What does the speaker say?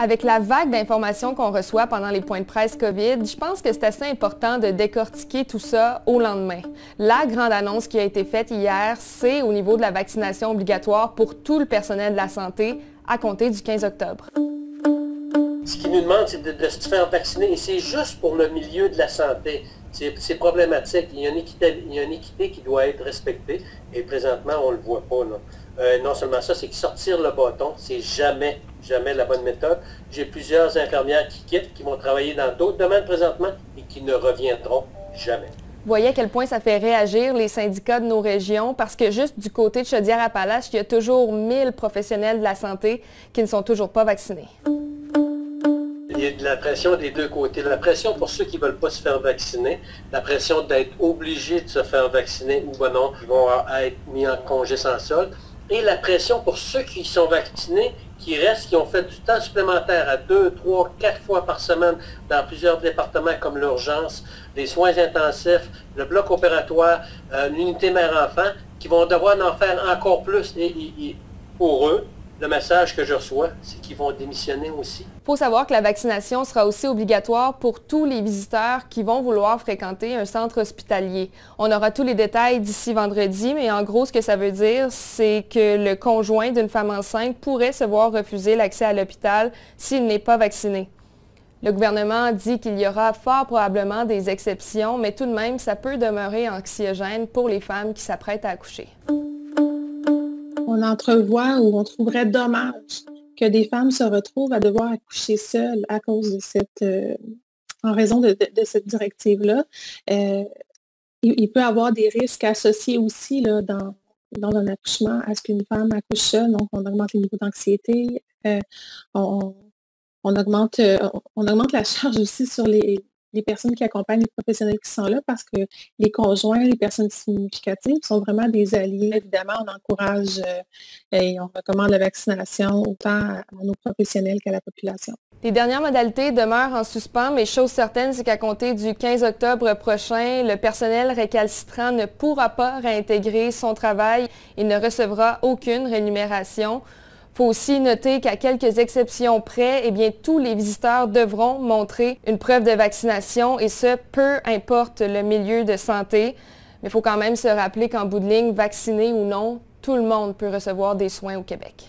Avec la vague d'informations qu'on reçoit pendant les points de presse COVID, je pense que c'est assez important de décortiquer tout ça au lendemain. La grande annonce qui a été faite hier, c'est au niveau de la vaccination obligatoire pour tout le personnel de la santé à compter du 15 octobre. Ce qu'ils nous demandent, c'est de se faire vacciner et c'est juste pour le milieu de la santé. C'est problématique. Il y a une équité qui doit être respectée et présentement, on ne le voit pas. Non seulement ça, c'est que sortir le bâton, c'est jamais la bonne méthode. J'ai plusieurs infirmières qui quittent, qui vont travailler dans d'autres domaines présentement et qui ne reviendront jamais. Vous voyez à quel point ça fait réagir les syndicats de nos régions parce que juste du côté de Chaudière-Appalaches, il y a toujours 1000 professionnels de la santé qui ne sont toujours pas vaccinés. Il y a de la pression des deux côtés. La pression pour ceux qui ne veulent pas se faire vacciner, la pression d'être obligés de se faire vacciner ou ben non, ils vont être mis en congé sans solde, et la pression pour ceux qui sont vaccinés, qui restent, qui ont fait du temps supplémentaire à 2, 3, 4 fois par semaine dans plusieurs départements comme l'urgence, les soins intensifs, le bloc opératoire, l'unité mère-enfant, qui vont devoir en faire encore plus. Et pour eux, le message que je reçois, c'est qu'ils vont démissionner aussi. Il faut savoir que la vaccination sera aussi obligatoire pour tous les visiteurs qui vont vouloir fréquenter un centre hospitalier. On aura tous les détails d'ici vendredi, mais en gros, ce que ça veut dire, c'est que le conjoint d'une femme enceinte pourrait se voir refuser l'accès à l'hôpital s'il n'est pas vacciné. Le gouvernement dit qu'il y aura fort probablement des exceptions, mais tout de même, ça peut demeurer anxiogène pour les femmes qui s'apprêtent à accoucher. On entrevoit ou on trouverait dommage que des femmes se retrouvent à devoir accoucher seules à cause de en raison de cette directive-là. Il peut y avoir des risques associés aussi là, dans un accouchement à ce qu'une femme accouche seule. Donc, on augmente les niveaux d'anxiété, on augmente la charge aussi sur les personnes qui accompagnent les professionnels qui sont là parce que les conjoints, les personnes significatives sont vraiment des alliés. Évidemment, on encourage et on recommande la vaccination autant à nos professionnels qu'à la population. Les dernières modalités demeurent en suspens, mais chose certaine, c'est qu'à compter du 15 octobre prochain, le personnel récalcitrant ne pourra pas réintégrer son travail et ne recevra aucune rémunération. Il faut aussi noter qu'à quelques exceptions près, eh bien, tous les visiteurs devront montrer une preuve de vaccination et ce, peu importe le milieu de santé. Mais il faut quand même se rappeler qu'en bout de ligne, vacciné ou non, tout le monde peut recevoir des soins au Québec.